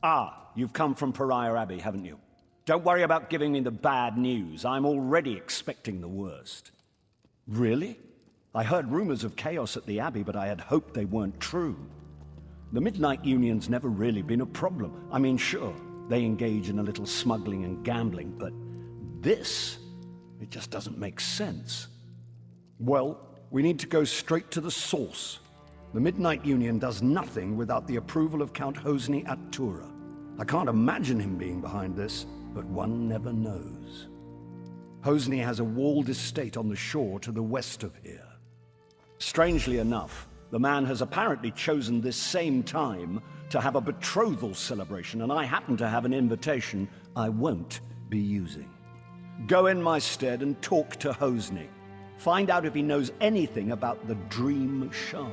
Ah, you've come from Pariah Abbey, haven't you? Don't worry about giving me the bad news. I'm already expecting the worst. Really? I heard rumors of chaos at the Abbey, but I had hoped they weren't true. The Midnight Union's never really been a problem. I mean, sure, they engage in a little smuggling and gambling, but this, it just doesn't make sense. Well, we need to go straight to the source. The Midnight Union does nothing without the approval of Count Hosni at Tura. I can't imagine him being behind this, but one never knows. Hosni has a walled estate on the shore to the west of here. Strangely enough, the man has apparently chosen this same time to have a betrothal celebration, and I happen to have an invitation I won't be using. Go in my stead and talk to Hosni. Find out if he knows anything about the Dream Shard.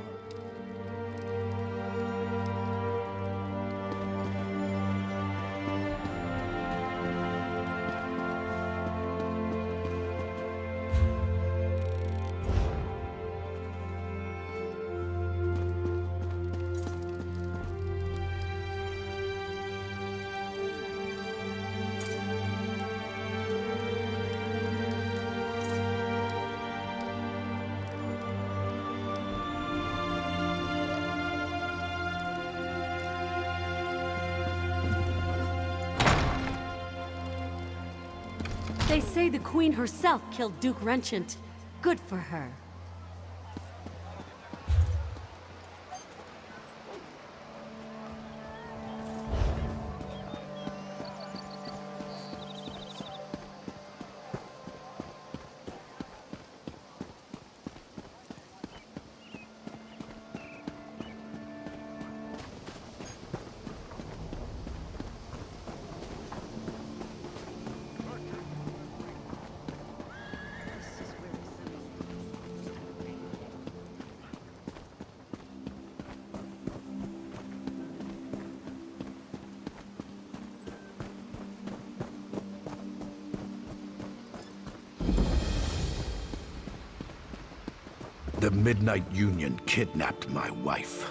They say the Queen herself killed Duke Renchant. Good for her. The Midnight Union kidnapped my wife.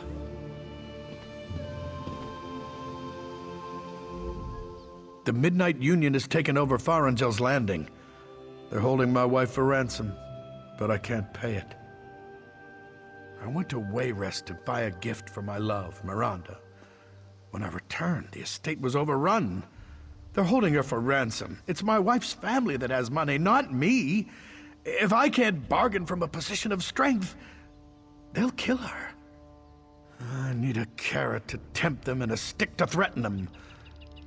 The Midnight Union has taken over Farangel's Landing. They're holding my wife for ransom, but I can't pay it. I went to Wayrest to buy a gift for my love, Miranda. When I returned, the estate was overrun. They're holding her for ransom. It's my wife's family that has money, not me. If I can't bargain from a position of strength, they'll kill her. I need a carrot to tempt them and a stick to threaten them.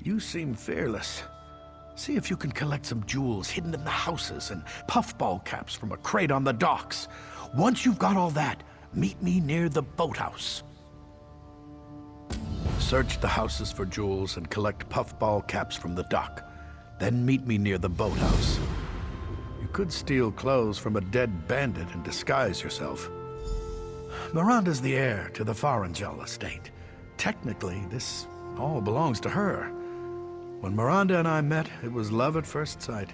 You seem fearless. See if you can collect some jewels hidden in the houses and puffball caps from a crate on the docks. Once you've got all that, meet me near the boathouse. Search the houses for jewels and collect puffball caps from the dock. Then meet me near the boathouse. You could steal clothes from a dead bandit and disguise yourself. Miranda's the heir to the Farangel estate. Technically, this all belongs to her. When Miranda and I met, it was love at first sight.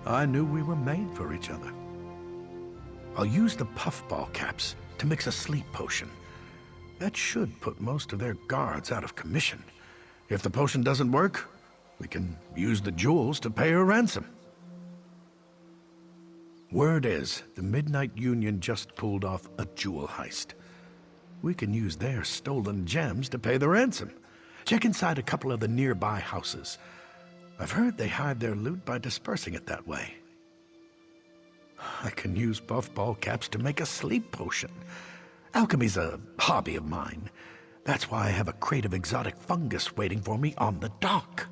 I knew we were made for each other. I'll use the puffball caps to mix a sleep potion. That should put most of their guards out of commission. If the potion doesn't work, we can use the jewels to pay her ransom. Word is, the Midnight Union just pulled off a jewel heist. We can use their stolen gems to pay the ransom. Check inside a couple of the nearby houses. I've heard they hide their loot by dispersing it that way. I can use puffball caps to make a sleep potion. Alchemy's a hobby of mine. That's why I have a crate of exotic fungus waiting for me on the dock.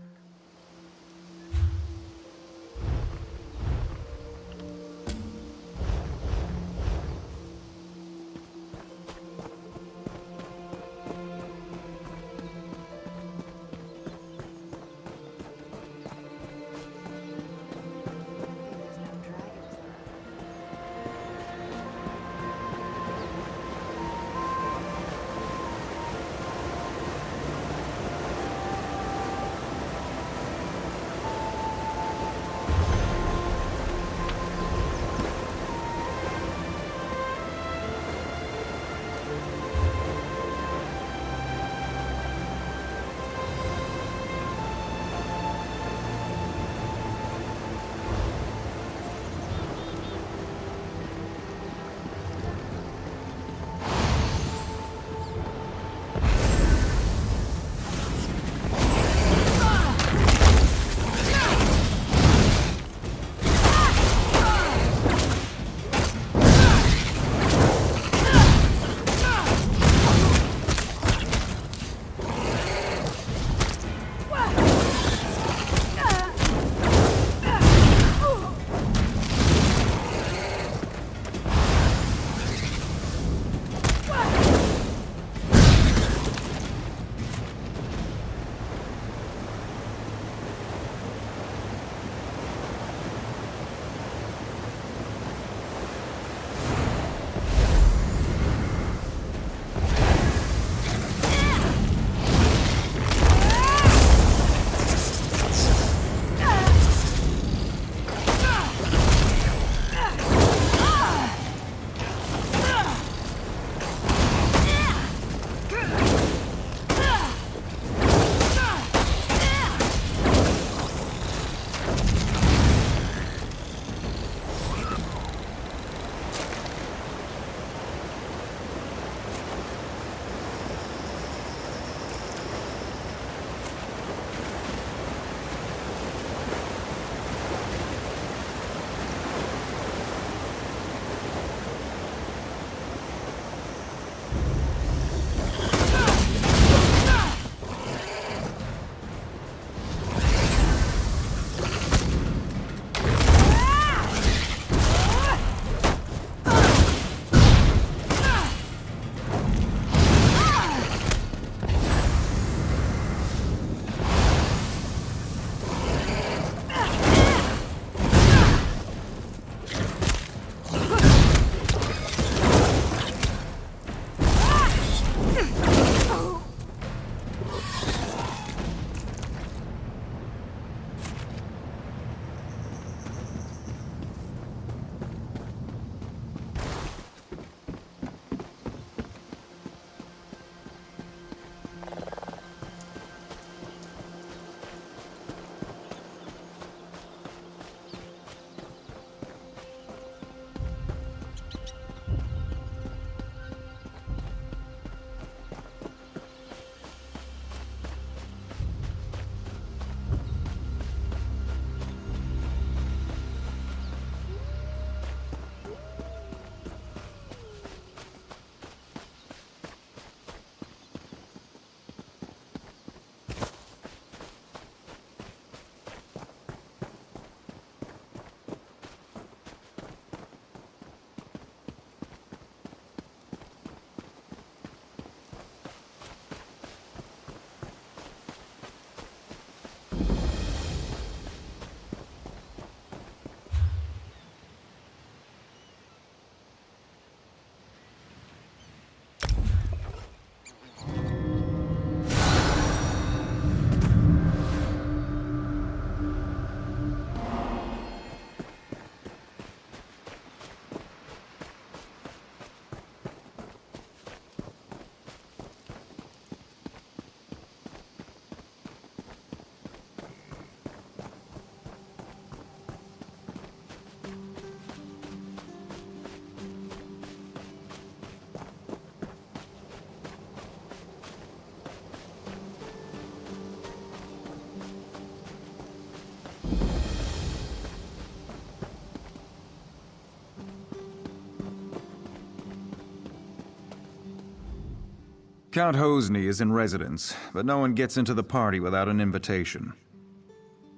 Count Hosni is in residence, but no one gets into the party without an invitation.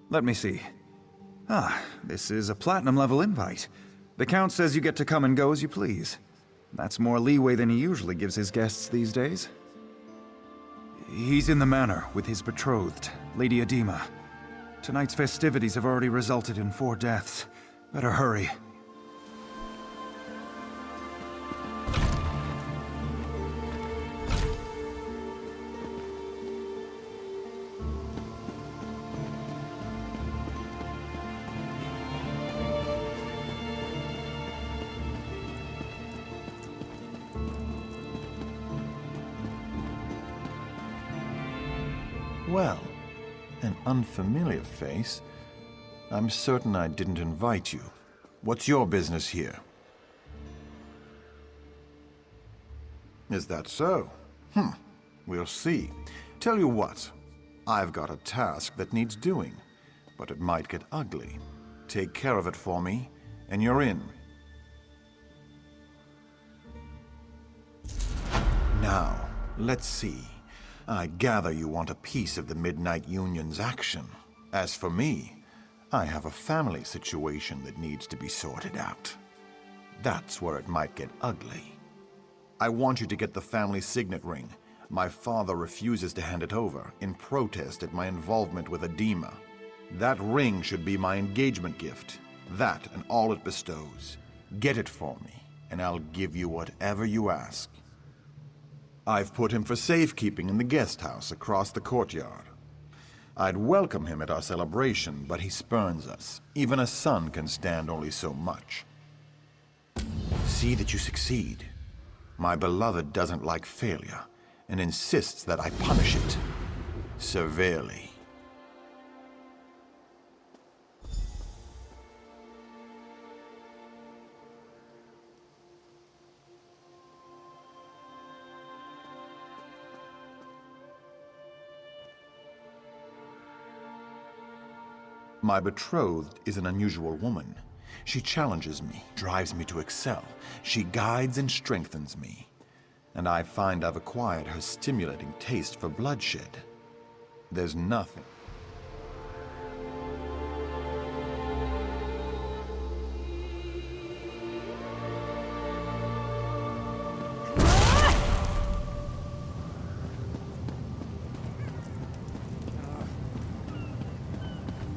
Let me see. Ah, this is a platinum-level invite. The Count says you get to come and go as you please. That's more leeway than he usually gives his guests these days. He's in the manor with his betrothed, Lady Adima. Tonight's festivities have already resulted in 4 deaths. Better hurry. Well, an unfamiliar face. I'm certain I didn't invite you. What's your business here? Is that so? We'll see. Tell you what, I've got a task that needs doing, but it might get ugly. Take care of it for me, and you're in. Now, let's see. I gather you want a piece of the Midnight Union's action. As for me, I have a family situation that needs to be sorted out. That's where it might get ugly. I want you to get the family signet ring. My father refuses to hand it over in protest at my involvement with Adima. That ring should be my engagement gift. That and all it bestows. Get it for me, and I'll give you whatever you ask. I've put him for safekeeping in the guest house across the courtyard. I'd welcome him at our celebration, but he spurns us. Even a son can stand only so much. See that you succeed. My beloved doesn't like failure, and insists that I punish it severely. My betrothed is an unusual woman. She challenges me, drives me to excel. She guides and strengthens me. And I find I've acquired her stimulating taste for bloodshed. There's nothing.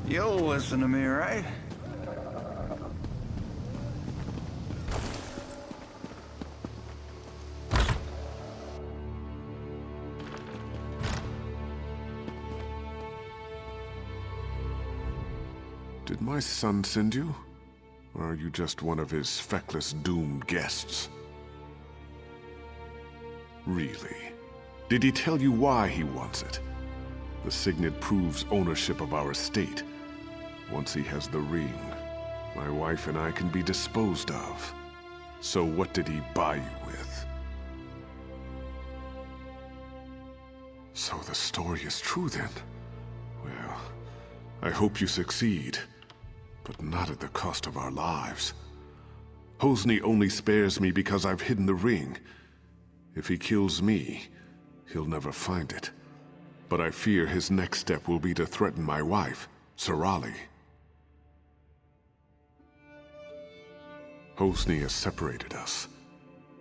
You'll listen to me, right? Did my son send you? Or are you just one of his feckless, doomed guests? Really? Did he tell you why he wants it? The signet proves ownership of our estate. Once he has the ring, my wife and I can be disposed of. So what did he buy you with? So the story is true then? Well, I hope you succeed, but not at the cost of our lives. Hosni only spares me because I've hidden the ring. If he kills me, he'll never find it. But I fear his next step will be to threaten my wife, Sorali. Hosni has separated us.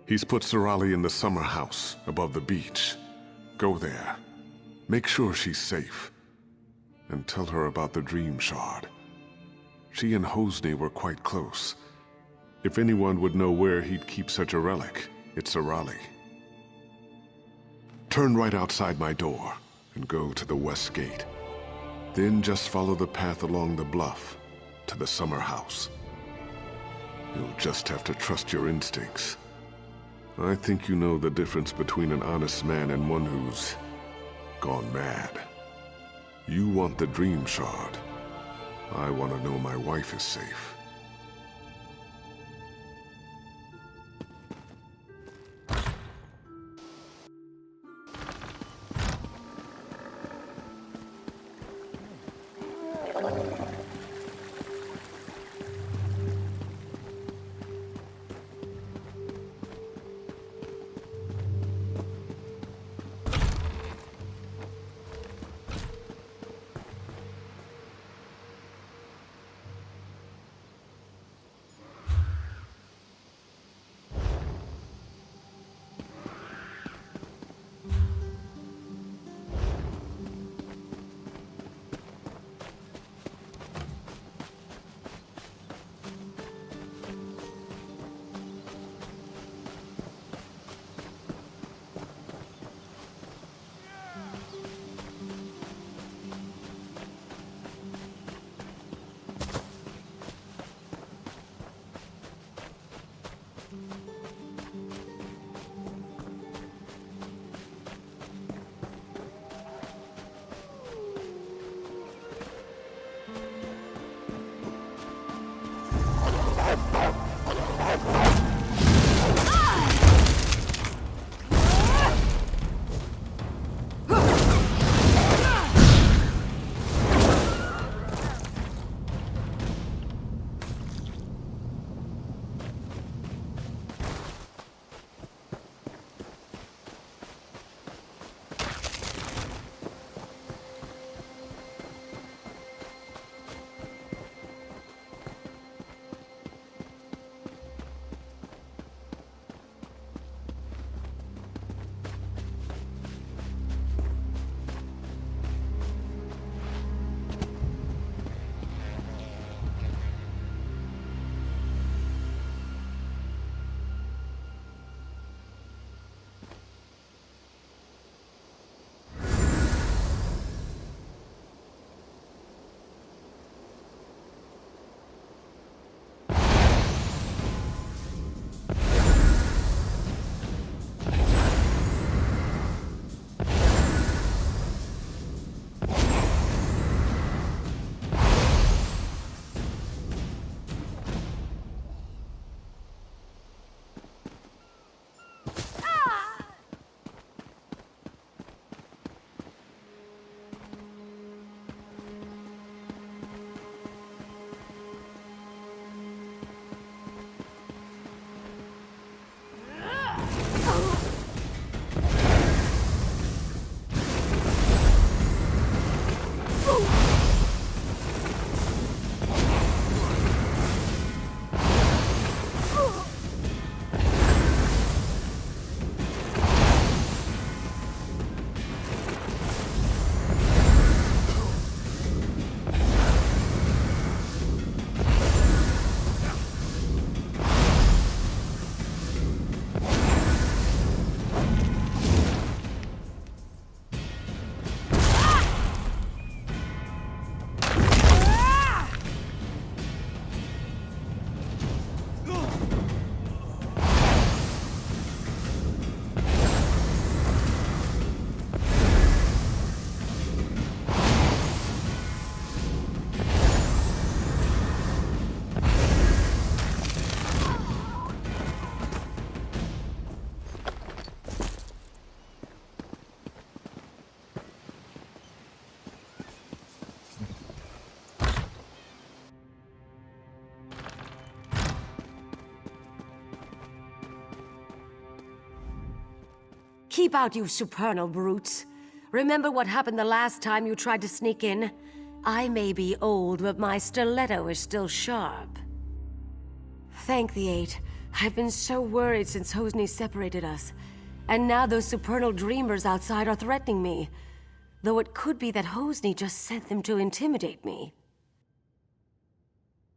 He's put Sorali in the summer house above the beach. Go there. Make sure she's safe. And tell her about the Dream Shard. She and Hosni were quite close. If anyone would know where he'd keep such a relic, it's Sorali. Turn right outside my door and go to the west gate. Then just follow the path along the bluff to the summer house. You'll just have to trust your instincts. I think you know the difference between an honest man and one who's gone mad. You want the Dream Shard. I want to know my wife is safe. Keep out, you supernal brutes. Remember what happened the last time you tried to sneak in? I may be old, but my stiletto is still sharp. Thank the Eight. I've been so worried since Hosni separated us. And now those supernal dreamers outside are threatening me. Though it could be that Hosni just sent them to intimidate me.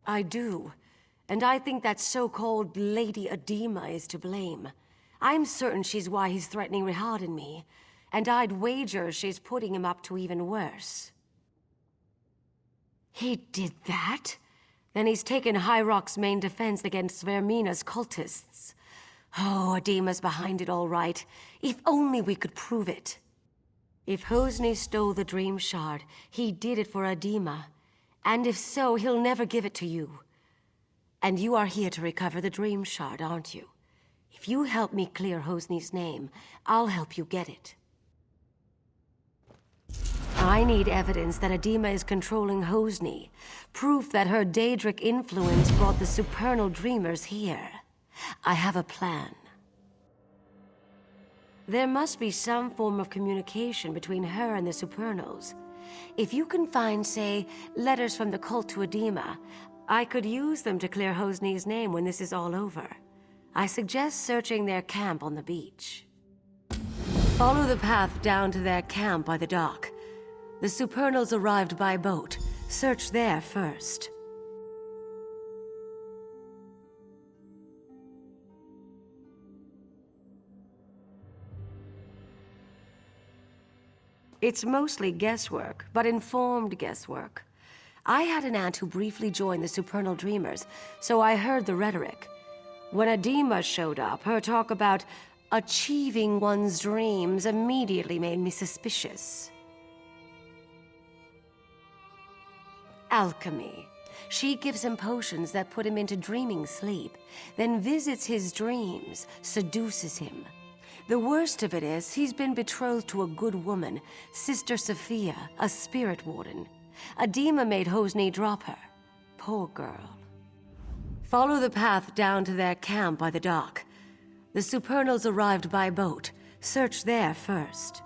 I do. And I think that so-called Lady Adima is to blame. I'm certain she's why he's threatening Rihad and me. And I'd wager she's putting him up to even worse. He did that? Then he's taken High Rock's main defense against Vermina's cultists. Oh, Adima's behind it all right. If only we could prove it. If Hosni stole the Dream Shard, he did it for Adima. And if so, he'll never give it to you. And you are here to recover the Dream Shard, aren't you? If you help me clear Hosni's name, I'll help you get it. I need evidence that Adima is controlling Hosni. Proof that her Daedric influence brought the supernal dreamers here. I have a plan. There must be some form of communication between her and the supernals. If you can find, say, letters from the cult to Adima, I could use them to clear Hosni's name when this is all over. I suggest searching their camp on the beach. Follow the path down to their camp by the dock. The supernals arrived by boat. Search there first. It's mostly guesswork, but informed guesswork. I had an aunt who briefly joined the supernal dreamers, so I heard the rhetoric. When Adima showed up, her talk about achieving one's dreams immediately made me suspicious. Alchemy. She gives him potions that put him into dreaming sleep, then visits his dreams, seduces him. The worst of it is, he's been betrothed to a good woman, Sister Sophia, a spirit warden. Adima made Hosni drop her. Poor girl. Follow the path down to their camp by the dock. The supernals arrived by boat. Search there first.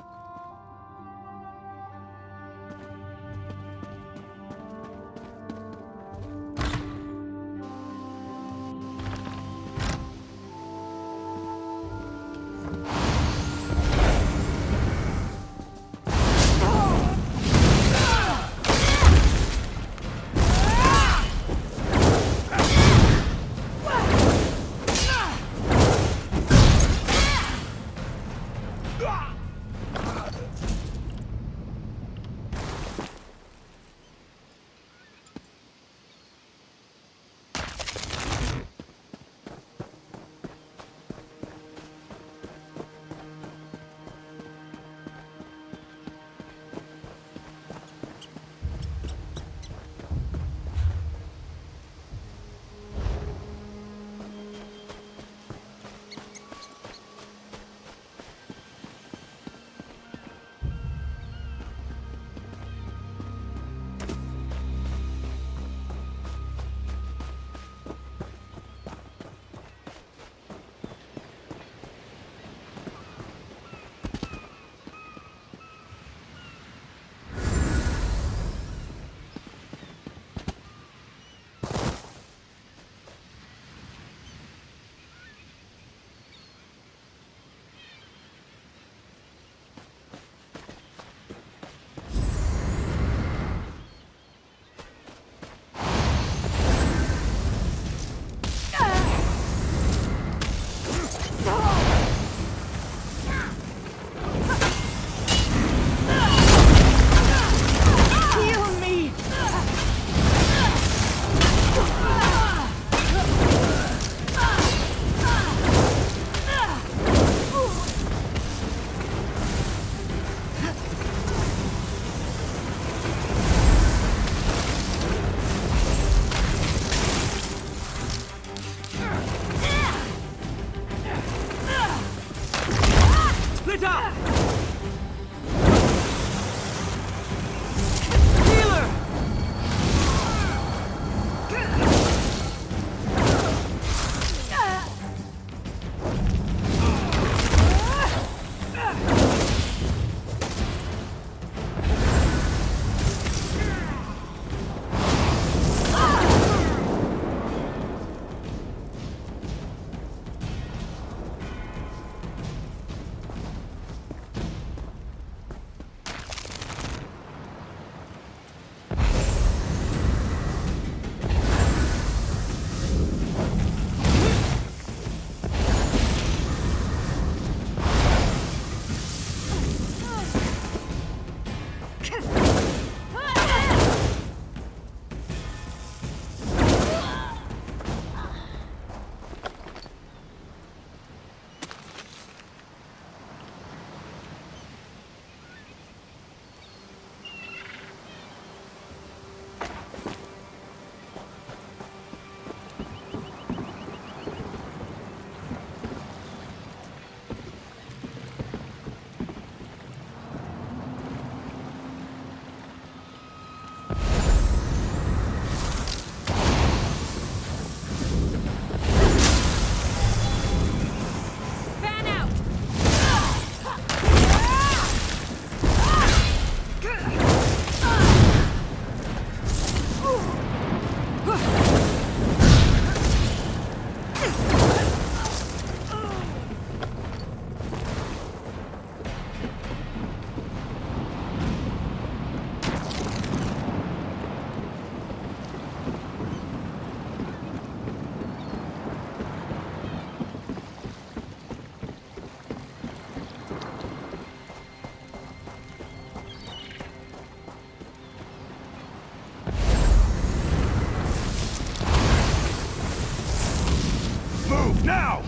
Now!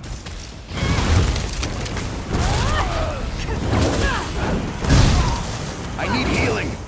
I need healing!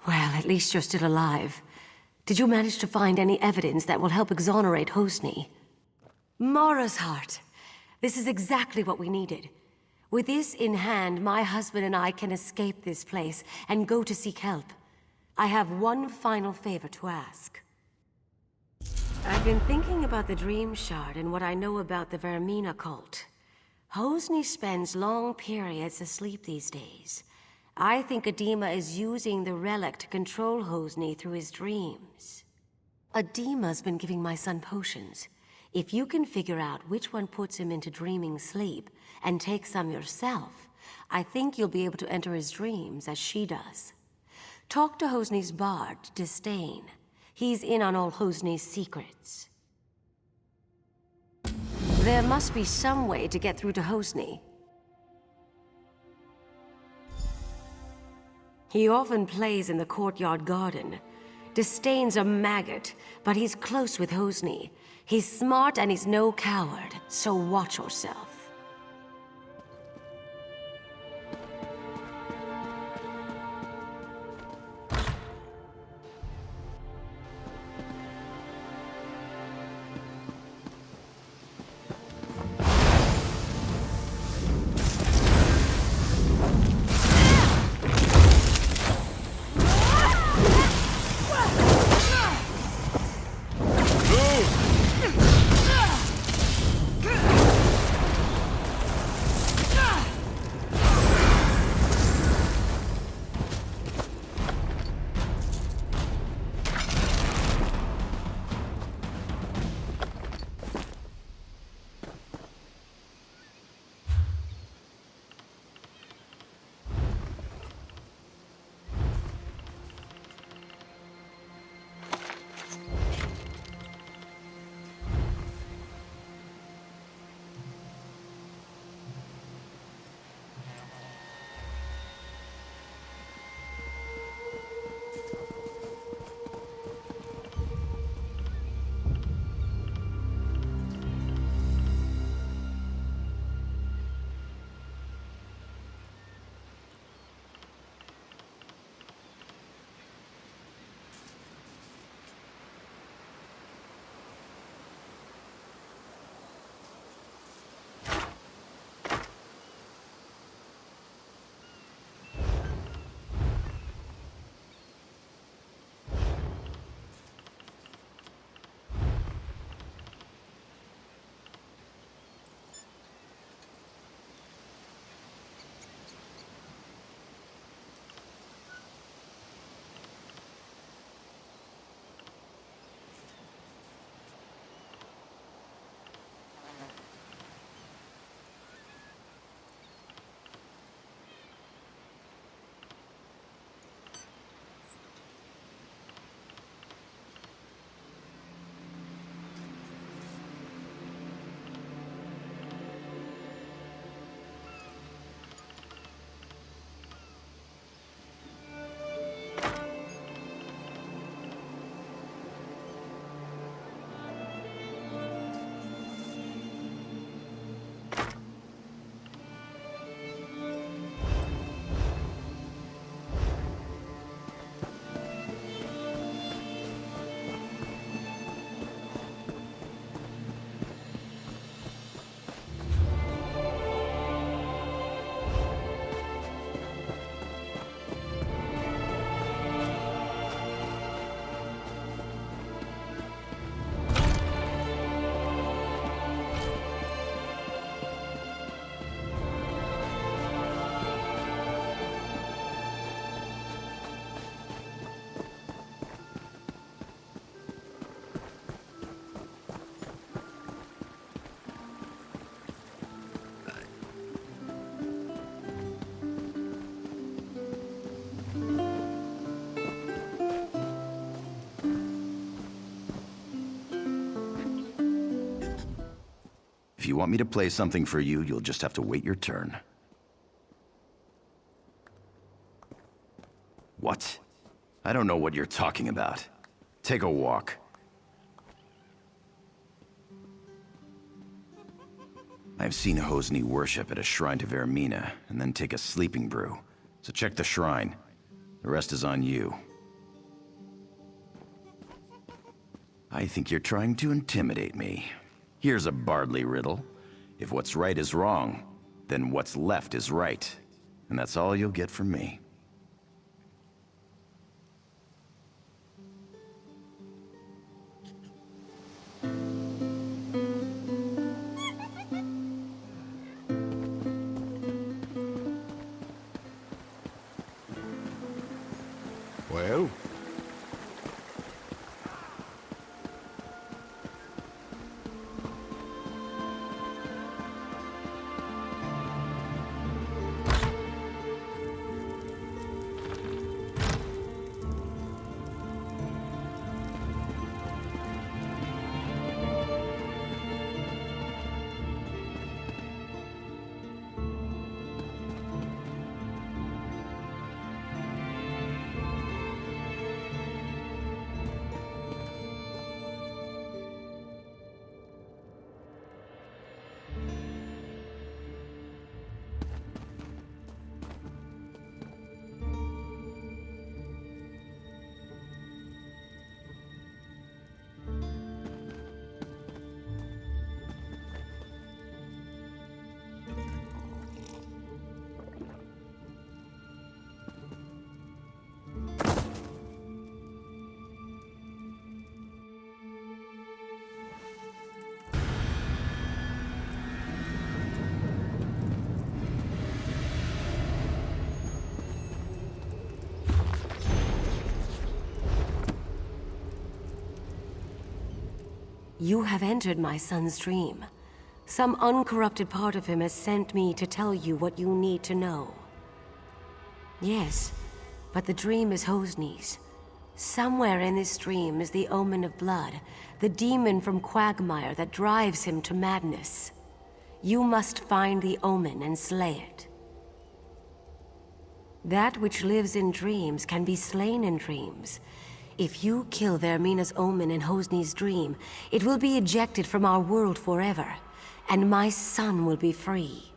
Well, at least you're still alive. Did you manage to find any evidence that will help exonerate Hosni? Mara's heart. This is exactly what we needed. With this in hand, my husband and I can escape this place and go to seek help. I have one final favor to ask. I've been thinking about the Dream Shard and what I know about the Vermina cult. Hosni spends long periods asleep these days. I think Adima is using the relic to control Hosni through his dreams. Adima's been giving my son potions. If you can figure out which one puts him into dreaming sleep, and take some yourself, I think you'll be able to enter his dreams as she does. Talk to Hosni's bard, Disdain. He's in on all Hosni's secrets. There must be some way to get through to Hosni. He often plays in the courtyard garden. Disdain's a maggot, but he's close with Hosni. He's smart and he's no coward, so watch yourself. If you want me to play something for you, you'll just have to wait your turn. What? I don't know what you're talking about. Take a walk. I've seen Hosni worship at a shrine to Vermina, and then take a sleeping brew. So check the shrine. The rest is on you. I think you're trying to intimidate me. Here's a Bardley riddle. If what's right is wrong, then what's left is right. And that's all you'll get from me. Well? You have entered my son's dream. Some uncorrupted part of him has sent me to tell you what you need to know. Yes, but the dream is Hosni's. Somewhere in this dream is the Omen of Blood, the demon from Quagmire that drives him to madness. You must find the Omen and slay it. That which lives in dreams can be slain in dreams. If you kill Vermina's Omen in Hosni's dream, it will be ejected from our world forever, and my son will be free.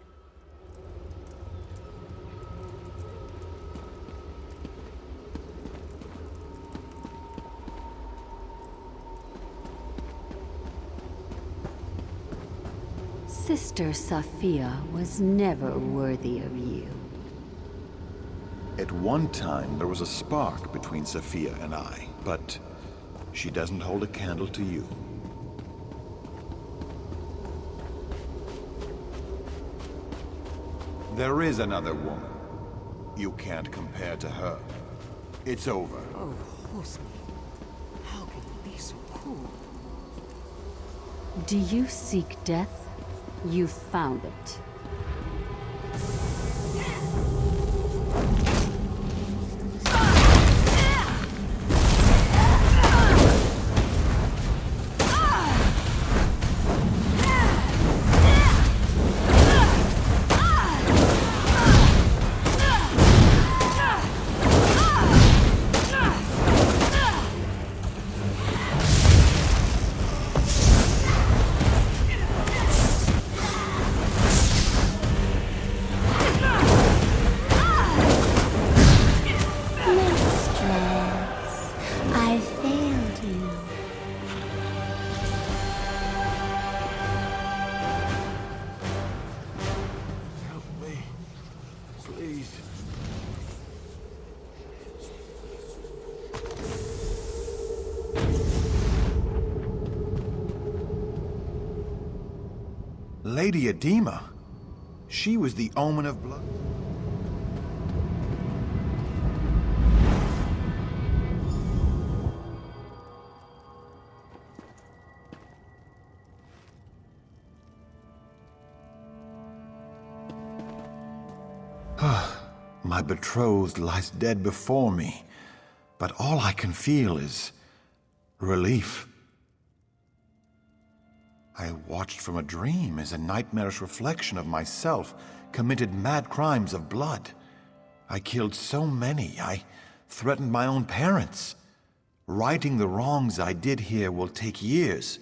Sister Sophia was never worthy of you. At one time, there was a spark between Sophia and I, but she doesn't hold a candle to you. There is another woman. You can't compare to her. It's over. Oh, Hosni. How can you be so cruel? Do you seek death? You found it. Lady Adima. She was the Omen of Blood. My betrothed lies dead before me, but all I can feel is relief. I watched from a dream as a nightmarish reflection of myself committed mad crimes of blood. I killed so many, I threatened my own parents. Righting the wrongs I did here will take years,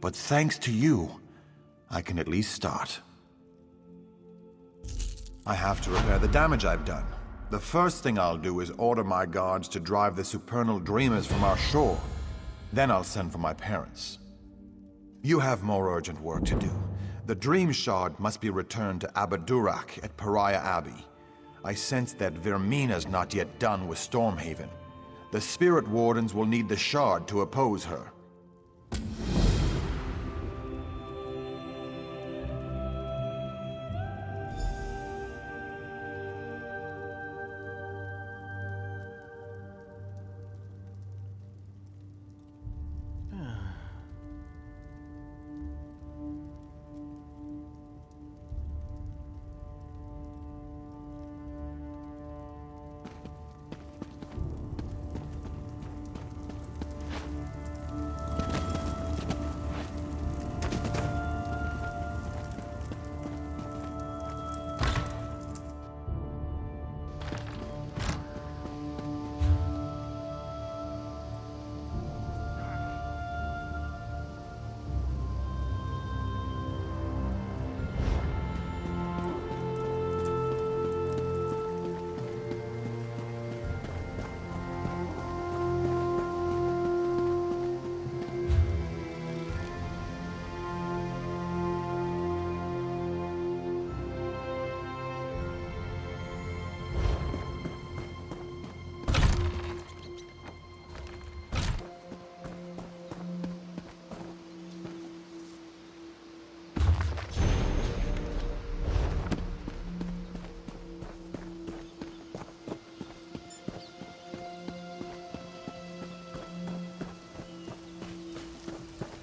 but thanks to you, I can at least start. I have to repair the damage I've done. The first thing I'll do is order my guards to drive the supernal dreamers from our shore. Then I'll send for my parents. You have more urgent work to do. The Dream Shard must be returned to Abadurak at Pariah Abbey. I sense that Vermina's not yet done with Stormhaven. The Spirit Wardens will need the Shard to oppose her.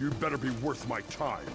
You better be worth my time.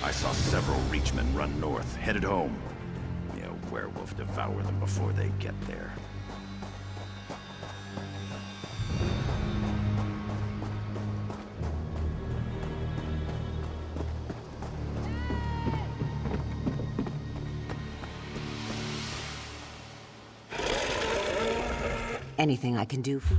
I saw several Reachmen run north, headed home. The werewolf devour them before they get there. Anything I can do for...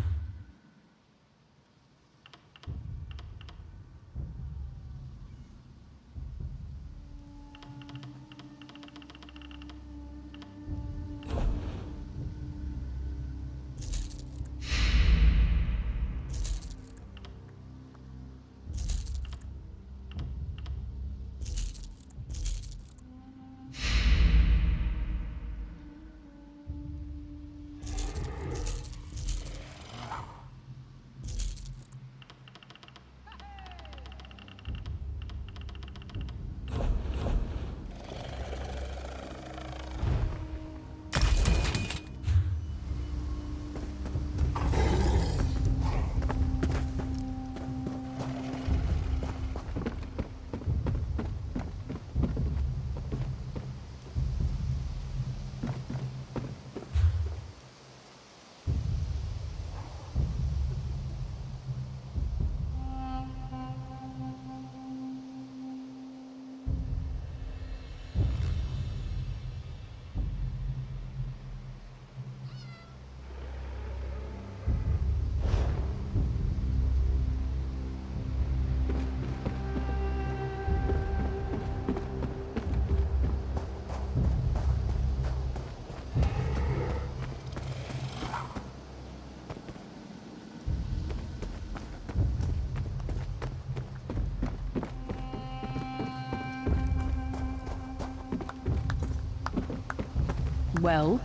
Well?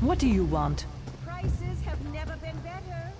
What do you want? Prices have never been better.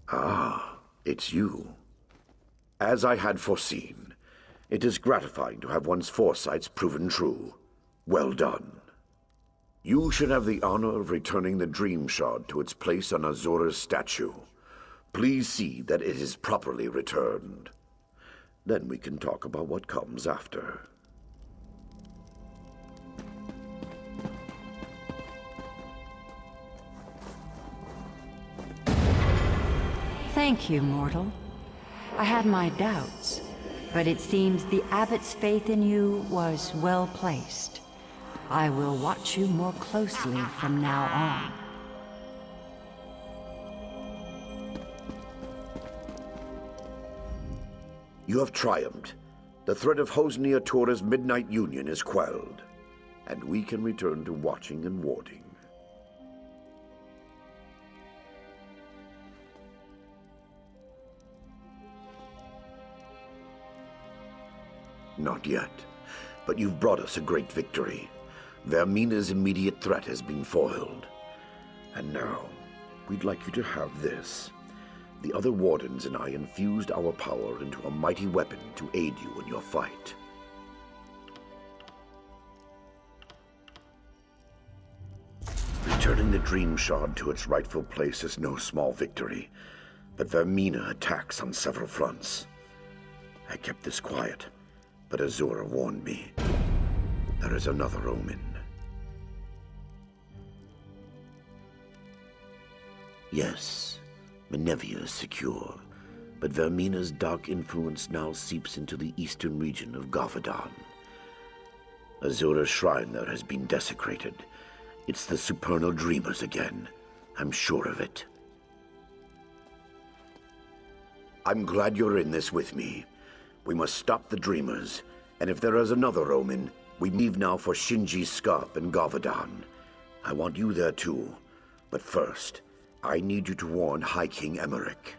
Ah, it's you. As I had foreseen, it is gratifying to have one's foresights proven true. Well done. You should have the honor of returning the Dream Shard to its place on Azura's statue. Please see that it is properly returned. Then we can talk about what comes after. Thank you, mortal. I had my doubts, but it seems the Abbot's faith in you was well placed. I will watch you more closely from now on. You have triumphed. The threat of Hosni Atura's Midnight Union is quelled, and we can return to watching and warding. Not yet, but you've brought us a great victory. Vermina's immediate threat has been foiled. And now, we'd like you to have this. The other Wardens and I infused our power into a mighty weapon to aid you in your fight. Returning the Dream Shard to its rightful place is no small victory, but Vermina attacks on several fronts. I kept this quiet, but Azura warned me. There is another Omen. Yes, Menevia is secure, but Vermina's dark influence now seeps into the eastern region of Gavadan. Azura's shrine there has been desecrated. It's the supernal dreamers again. I'm sure of it. I'm glad you're in this with me. We must stop the dreamers, and if there is another Omen, we leave now for Shinji's Scarp in Gavadan. I want you there too, but first, I need you to warn High King Emmerich.